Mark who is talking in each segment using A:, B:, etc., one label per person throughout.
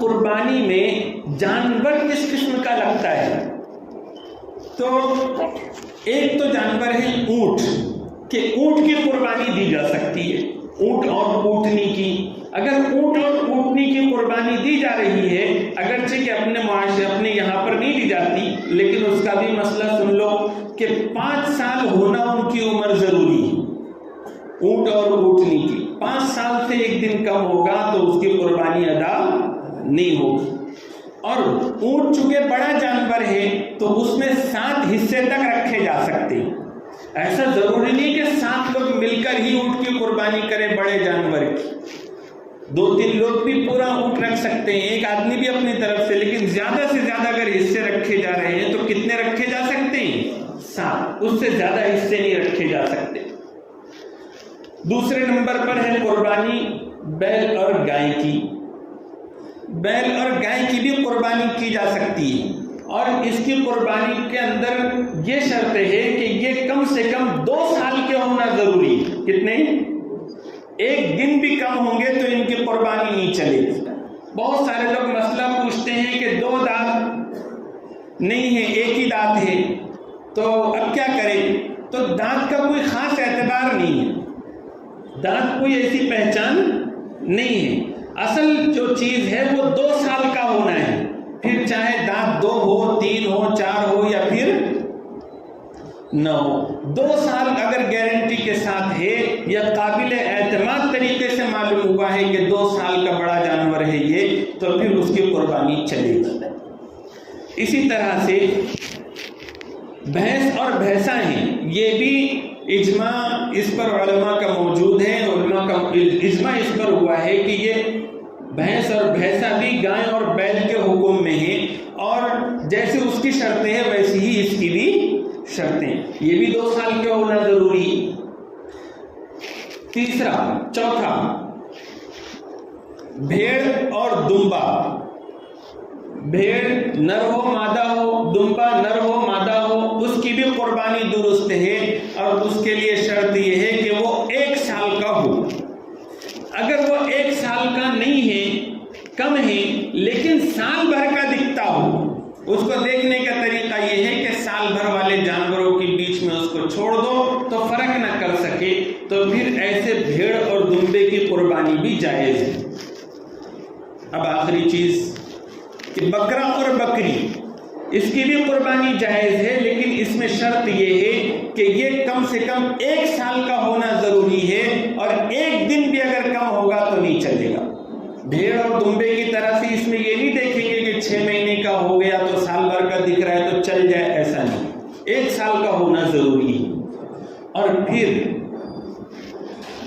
A: قربانی میں جانور کس قسم کا لگتا ہے؟ تو ایک تو جانور ہے اونٹ، کہ اونٹ کی قربانی دی جا سکتی ہے، اونٹ اور اونٹنی کی۔ اگر اونٹ اور اونٹنی کی قربانی دی جا رہی ہے، اگرچہ کہ اپنے معاشرے اپنے یہاں پر نہیں دی جاتی، لیکن اس کا بھی مسئلہ سن لو کہ 5 سال ہونا ان کی عمر ضروری ہے۔ اونٹ اور اونٹنی کی 5 سال سے 1 دن کم ہوگا تو اس کی قربانی ادا نہیں ہوگی۔ اور اونٹ چونکہ بڑا جانور ہے تو اس میں 7 حصے تک رکھے جا سکتے ہیں۔ ایسا ضروری نہیں کہ 7 لوگ مل کر ہی اونٹ کی قربانی کریں بڑے جانور کی، 2-3 لوگ بھی پورا اونٹ رکھ سکتے ہیں، ایک آدمی بھی اپنی طرف سے، لیکن زیادہ سے زیادہ اگر حصے رکھے جا رہے ہیں تو کتنے رکھے جا سکتے ہیں؟ 7، اس سے زیادہ حصے نہیں رکھے جا سکتے۔ دوسرے نمبر پر ہے قربانی بیل اور گائے کی۔ بیل اور گائے کی بھی قربانی کی جا سکتی ہے، اور اس کی قربانی کے اندر یہ شرط ہے کہ یہ کم سے کم 2 سال کے ہونا ضروری ہے۔ کتنے؟ 1 دن بھی کم ہوں گے تو ان کی قربانی نہیں چلے گی۔ بہت سارے لوگ مسئلہ پوچھتے ہیں کہ 2 دانت نہیں ہے، 1 ہی دانت ہے، تو اب کیا کریں؟ تو دانت کا کوئی خاص اعتبار نہیں ہے، دانت کوئی ایسی پہچان نہیں ہے۔ اصل جو چیز ہے وہ 2 سال کا ہونا ہے، پھر چاہے دانت 2 ہو، 3 ہو، 4 ہو یا پھر نہ ہو۔ 2 سال اگر گارنٹی کے ساتھ ہے یا قابل اعتماد طریقے سے معلوم ہوا ہے کہ 2 سال کا بڑا جانور ہے یہ، تو پھر اس کی قربانی چلے گی۔ اسی طرح سے بھینس اور بھینسا ہیں، یہ بھی اجماع اس پر علماء کا موجود ہے، علماء کا اجماع اس پر ہوا ہے کہ یہ بھینس اور بھینسا بھی گائے اور بیل کے حکم میں ہیں، اور جیسے اس کی شرطیں ہیں ویسی ہی اس کی بھی شرطیں، یہ بھی 2 سال کے ہونا ضروری۔ چوتھا بھیڑ اور دمبا۔ بھیڑ نر ہو مادہ ہو، دمبا نر ہو مادہ ہو، اس کی بھی قربانی درست ہے، اور اس کے لیے شرط یہ ہے کہ وہ 1 سال کا ہو۔ اگر وہ 1 سال کا نہیں ہے، کم ہے، لیکن سال بھر کا دکھتا ہو، اس کو دیکھنے کا طریقہ یہ ہے کہ سال بھر والے جانوروں کے بیچ میں اس کو چھوڑ دو تو فرق نہ کر سکے، تو پھر ایسے بھیڑ اور دمبے کی قربانی بھی جائز ہے۔ اب آخری چیز کہ بکرا اور بکری، اس کی بھی قربانی جائز ہے، لیکن اس میں شرط یہ ہے کہ یہ کم سے کم 1 سال کا ہونا ضروری ہے، اور 1 دن بھی اگر کم ہوگا تو نہیں چلے گا۔ بھیڑ اور دمبے کی طرح سے اس میں یہ نہیں دیکھیں گے کہ 6 مہینے کا ہو گیا تو سال بھر کا دکھ رہا ہے تو چل جائے، ایسا نہیں، 1 سال کا ہونا ضروری ہے۔ اور پھر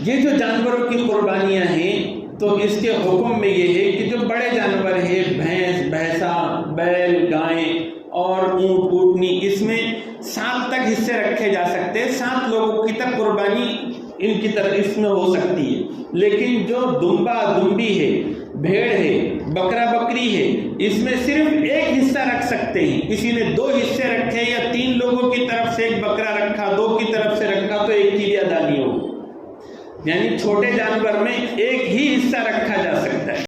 A: یہ جو جانوروں کی قربانیاں ہیں تو اس کے حکم میں یہ ہے کہ جو بڑے جانور ہیں، بھینس، بھینسا، بیل، گائیں اور اونٹ، اونٹنی، اس میں 7 تک حصے رکھے جا سکتے ہیں، 7 لوگوں کی تک قربانی ان کی طرف اس میں ہو سکتی ہے۔ لیکن جو دمبا دمبی ہے، بھیڑ ہے، بکرا بکری ہے، اس میں صرف 1 حصہ رکھ سکتے ہیں۔ کسی نے 2 حصے رکھے یا 3 لوگوں کی طرف سے 1 بکرا رکھا، 2 کی طرف سے رکھا تو 1 کی بھی ادا نہیں ہوگی، یعنی چھوٹے جانور میں 1 ہی حصہ رکھا جا سکتا ہے۔